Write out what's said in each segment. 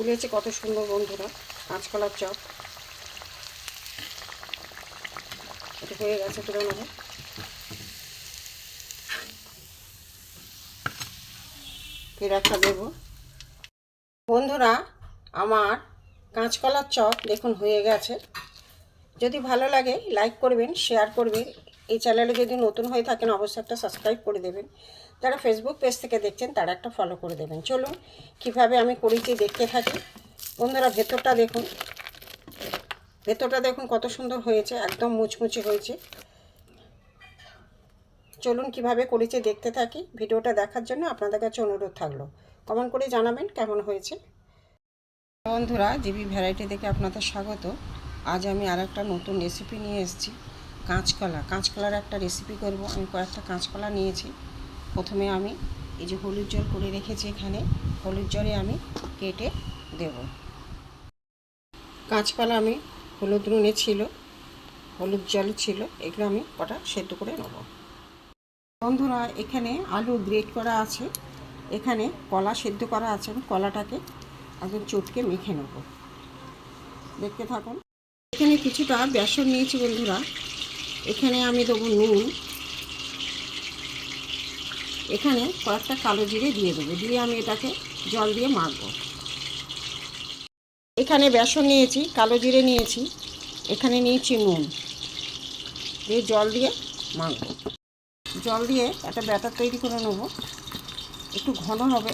ফুলেছে কত সুন্দর বন্ধুরা কাঁচকলার চপ। এটা হয়ে গেছে, তুলে নেব। ফের একটা দেবো বন্ধুরা। আমার কাঁচকলার চপ দেখুন হয়ে গেছে। যদি ভালো লাগে লাইক করবেন, শেয়ার করবেন। এই চ্যানেলে যদি নতুন হয়ে থাকেন অবশ্যই একটা সাবস্ক্রাইব করে দেবেন। যারা ফেসবুক পেজ থেকে দেখছেন তারা একটা ফলো করে দেবেন। চলুন কীভাবে আমি করেছি দেখতে থাকি বন্ধুরা। ভেতরটা দেখুন কত সুন্দর হয়েছে, একদম মুচমুচে হয়েছে। চলুন কিভাবে করেছি দেখতে থাকি। ভিডিওটা দেখার জন্য আপনাদের কাছে অনুরোধ থাকলো কমেন্ট করে জানাবেন কেমন হয়েছে। বন্ধুরা জিবি ভ্যারাইটি থেকে আপনাদের স্বাগত। আজ আমি আর একটা নতুন রেসিপি নিয়ে এসেছি। কাঁচকলার একটা রেসিপি করব। আমি কয়েকটা কাঁচকলা নিয়েছি। প্রথমে আমি এই যে হলুদ জল করে রেখেছি, এখানে হলুদ জলে আমি কেটে দেব। কাঁচকলা আমি হলুদ নুনে ছিল, হলুদ জল ছিল, এগুলো আমি কটা সেদ্ধ করে নেব। বন্ধুরা এখানে আলু গ্রেট করা আছে, এখানে কলা সেদ্ধ করা আছে। আমি কলাটাকে একদম চটকে মেখে নেব, দেখতে থাকুন। এখানে কিছুটা বেসন নিয়েছি বন্ধুরা। এখানে আমি দেবো নুন, এখানে কয়েকটা কালো জিরে দিয়ে দেবো, দিয়ে আমি এটাকে জল দিয়ে মাখবো। এখানে বেসন নিয়েছি, কালো জিরে নিয়েছি, এখানে নিয়েছি নুন, দিয়ে জল দিয়ে মাখবো। জল দিয়ে একটা ব্যাটার তৈরি করে নেব, একটু ঘন হবে।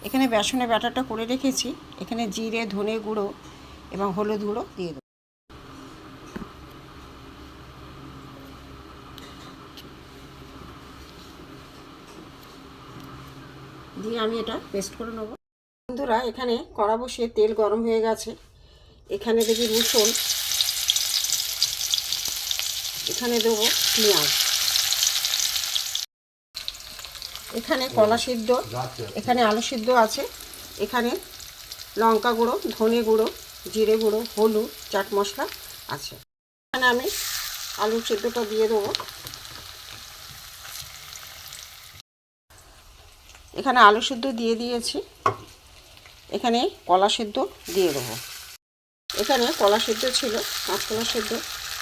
এখানে বেসনের ব্যাটারটা করে রেখেছি, এখানে জিরে, ধনে গুঁড়ো এবং হলুদ গুঁড়ো দিয়ে দেবো। দিয়ে আমি এটা পেস্ট করে নেব। বন্ধুরা এখানে কড়া বসিয়ে তেল গরম হয়ে গেছে। এখানে দেখি রসুন, এখানে দেবো পেঁয়াজ, এখানে কলা সিদ্ধ, এখানে আলু সিদ্ধ আছে, এখানে লঙ্কা গুঁড়ো, ধনে গুঁড়ো, জিরে গুঁড়ো, হলুদ, চাট মশলা আছে। এখানে আমি আলু সিদ্ধটা দিয়ে দেবো। এখানে আলু সিদ্ধ দিয়ে দিয়েছি, এখানে কলা সিদ্ধ দিয়ে দেবো। এখানে কলা সিদ্ধ ছিল, কাঁচকলা সিদ্ধ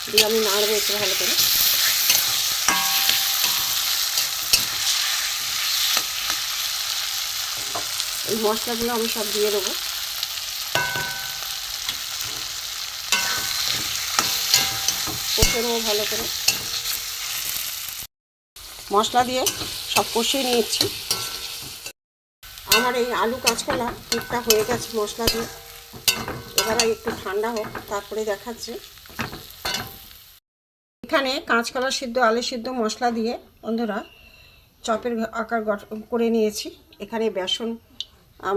দিয়ে আমি নাড়বো একটু ভালো করে। এই মশলাগুলো আমি সব দিয়ে দেবো। কষে নেবো ভালো করে। মশলা দিয়ে সব কষিয়ে নিয়েছি। আমার এই আলু কাঁচকলা পুরটা হয়ে গেছে মশলা দিয়ে। এবার একটু ঠান্ডা হোক তারপরে দেখাচ্ছি। এখানে কাঁচকলা সিদ্ধ, আলু সিদ্ধ মশলা দিয়ে বন্ধুরা চপের আকার করে নিয়েছি। এখানে বেসন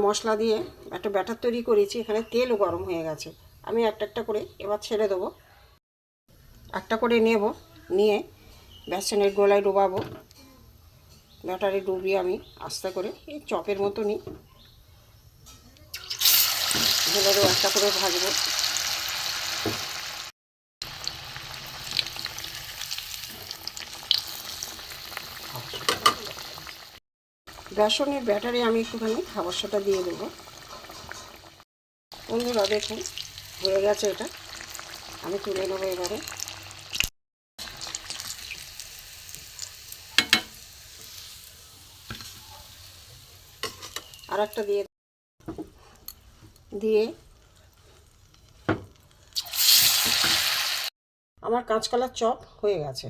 মশলা দিয়ে একটা ব্যাটার তৈরি করেছি। এখানে তেলও গরম হয়ে গেছে। আমি একটা একটা করে এবার ছেড়ে দেবো। একটা করে নেব, নিয়ে বেসনের গোলায় ডোবাবো। ব্যাটারে ডুবিয়ে আমি আস্তে করে এই চপের মতনই ঢেলে একটা করে ভাজবো। বেসনের ব্যাটারে আমি একটুখানি খাবারটা দিয়ে দেবো। বন্ধুরা দেখুন হয়ে গেছে, এটা আমি তুলে নেবো এবারে। আর একটা দিয়ে আমার কাঁচকলার চপ হয়ে গেছে।